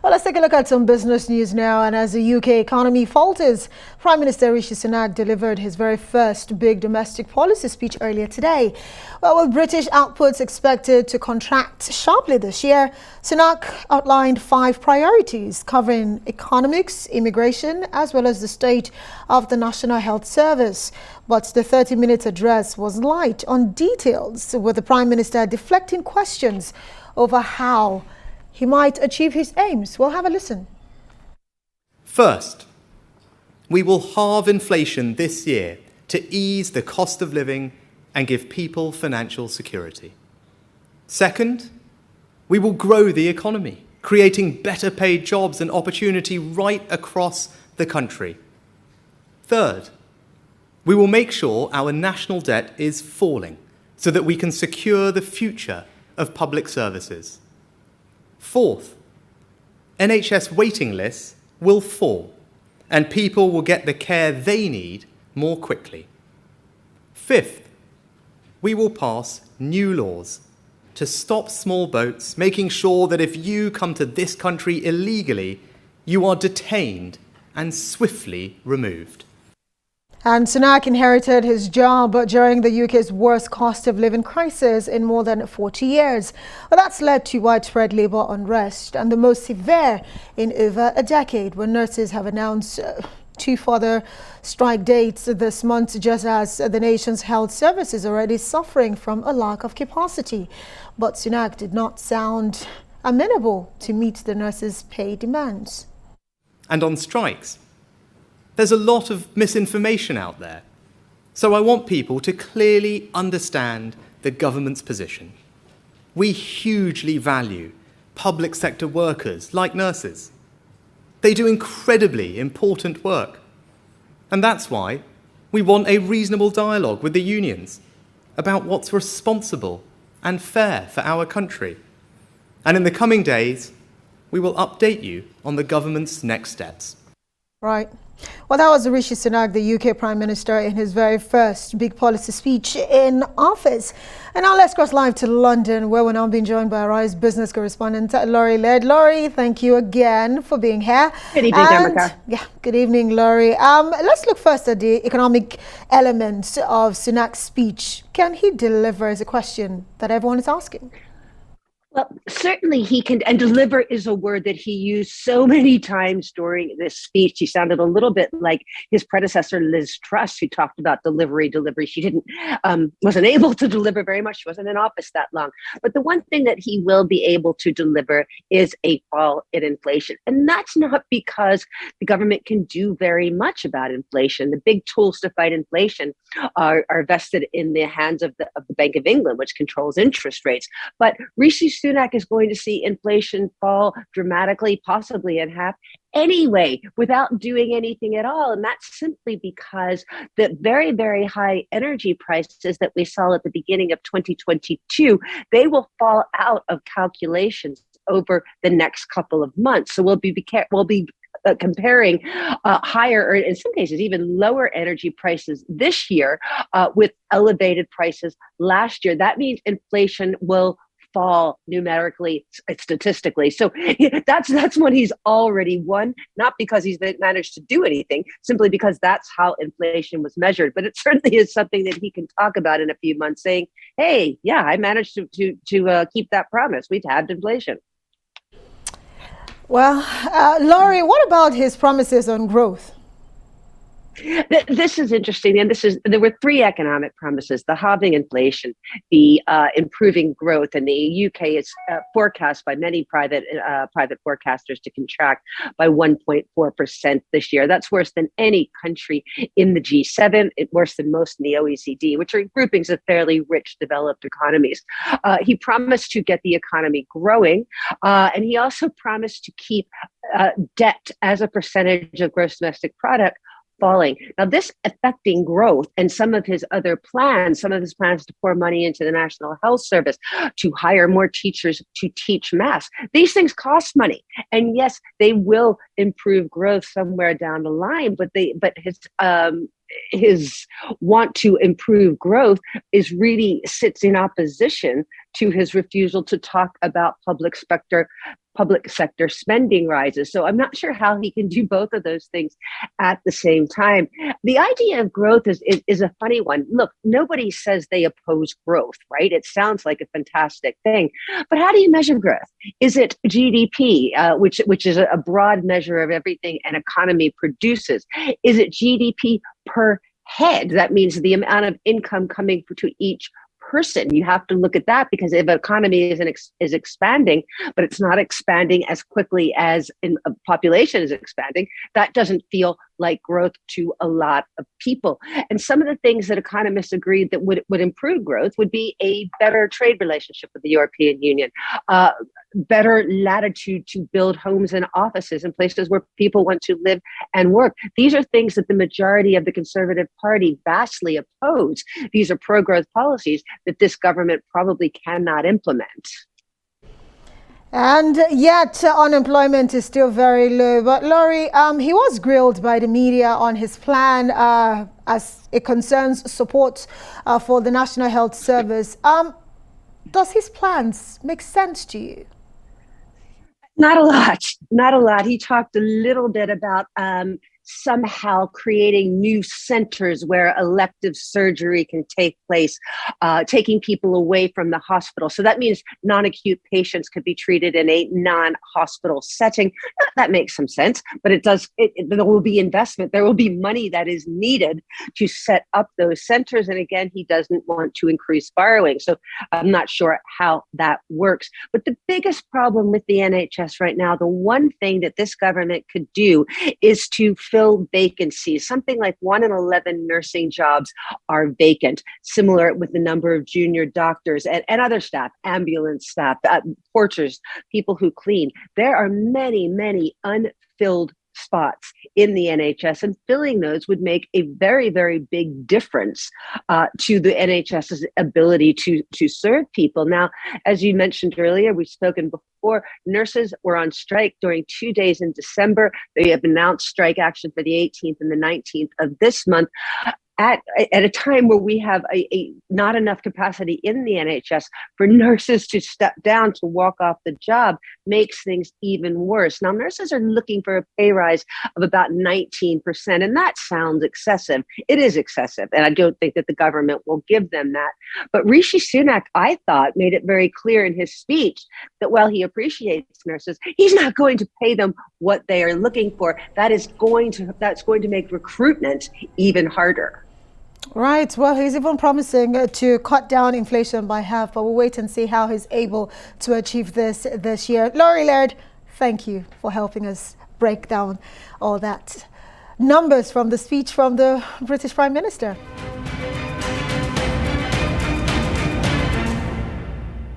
Well, let's take a look at some business news now. And as the UK economy falters, Prime Minister Rishi Sunak delivered his very first big domestic policy speech earlier today. Well, with British outputs expected to contract sharply this year, Sunak outlined 5 priorities covering economics, immigration, as well as the state of the National Health Service. But the 30-minute address was light on details, with the Prime Minister deflecting questions over how he might achieve his aims. We'll have a listen. First, we will halve inflation this year to ease the cost of living and give people financial security. Second, we will grow the economy, creating better paid jobs and opportunity right across the country. Third, we will make sure our national debt is falling so that we can secure the future of public services. Fourth, NHS waiting lists will fall and people will get the care they need more quickly. Fifth, we will pass new laws to stop small boats, making sure that if you come to this country illegally, you are detained and swiftly removed. And Sunak inherited his job during the UK's worst cost of living crisis in more than 40 years. Well, that's led to widespread labour unrest and the most severe in over a decade, when nurses have announced 2 further strike dates this month, just as the nation's health service is already suffering from a lack of capacity. But Sunak did not sound amenable to meet the nurses' pay demands. And on strikes, there's a lot of misinformation out there. So I want people to clearly understand the government's position. We hugely value public sector workers like nurses. They do incredibly important work. And that's why we want a reasonable dialogue with the unions about what's responsible and fair for our country. And in the coming days, we will update you on the government's next steps. Right. Well, that was Rishi Sunak, the UK Prime Minister, in his very first big policy speech in office. And now let's cross live to London, where we're now being joined by Rise business correspondent Laurie Laird. Laurie, thank you again for being here. Good evening, America. Yeah, good evening, Laurie. Let's look first at the economic elements of Sunak's speech. Can he deliver, is a question that everyone is asking. Well, certainly he can, and deliver is a word that he used so many times during this speech. He sounded a little bit like his predecessor, Liz Truss, who talked about delivery. She wasn't able to deliver very much. She wasn't in office that long. But the one thing that he will be able to deliver is a fall in inflation. And that's not because the government can do very much about inflation. The big tools to fight inflation are vested in the hands of the Bank of England, which controls interest rates. But Rishi Sunak is going to see inflation fall dramatically, possibly in half anyway, without doing anything at all. And that's simply because the very, very high energy prices that we saw at the beginning of 2022, they will fall out of calculations over the next couple of months. So we'll be comparing higher, or in some cases even lower energy prices this year with elevated prices last year. That means inflation will fall numerically, statistically. So that's when he's already won, not because he's managed to do anything, simply because that's how inflation was measured. But it certainly is something that he can talk about in a few months, saying, hey, yeah, I managed to keep that promise. We've had inflation. Well, Laurie, what about his promises on growth? This is interesting, and there were 3 economic promises: the halving inflation, the improving growth, and the UK is forecast by many private forecasters to contract by 1.4% this year. That's worse than any country in the G7. It's worse than most in the OECD, which are groupings of fairly rich developed economies. He promised to get the economy growing, and he also promised to keep debt as a percentage of gross domestic product falling. Now, this affecting growth and some of his plans to pour money into the National Health Service, to hire more teachers to teach maths, these things cost money. And yes, they will improve growth somewhere down the line, but his want to improve growth sits in opposition to his refusal to talk about public sector spending rises. So I'm not sure how he can do both of those things at the same time. The idea of growth is a funny one. Look, nobody says they oppose growth, right? It sounds like a fantastic thing, but how do you measure growth? Is it GDP, which is a broad measure of everything an economy produces? Is it GDP per head? That means the amount of income coming to each person. You have to look at that, because if an economy is expanding, but it's not expanding as quickly as a population is expanding, that doesn't feel like growth to a lot of people. And some of the things that economists agreed that would improve growth would be a better trade relationship with the European Union, better latitude to build homes and offices in places where people want to live and work. These are things that the majority of the Conservative Party vastly oppose. These are pro-growth policies that this government probably cannot implement. And yet unemployment is still very low. But Laurie, he was grilled by the media on his plan as it concerns support for the National Health Service. Does his plans make sense to you? Not a lot. He talked a little bit about somehow creating new centers where elective surgery can take place, taking people away from the hospital. So that means non-acute patients could be treated in a non-hospital setting. That makes some sense, but there will be investment. There will be money that is needed to set up those centers. And again, he doesn't want to increase borrowing. So I'm not sure how that works. But the biggest problem with the NHS right now, the one thing that this government could do is to fill vacancies. Something like 1 in 11 nursing jobs are vacant, similar with the number of junior doctors and other staff, ambulance staff, porters, people who clean. There are many, many unfilled spots in the NHS, and filling those would make a very, very big difference to the NHS's ability to serve people. Now, as you mentioned earlier, we've spoken before, nurses were on strike during 2 days in December. They have announced strike action for the 18th and the 19th of this month. At a time where we have a not enough capacity in the NHS for nurses to step down to walk off the job makes things even worse. Now, nurses are looking for a pay rise of about 19%, and that sounds excessive. It is excessive, and I don't think that the government will give them that. But Rishi Sunak, I thought, made it very clear in his speech that while he appreciates nurses, he's not going to pay them what they are looking for. That's going to make recruitment even harder. Right. Well, he's even promising to cut down inflation by half, but we'll wait and see how he's able to achieve this year. Laurie, Laird, thank you for helping us break down all that. Numbers from the speech from the British Prime Minister.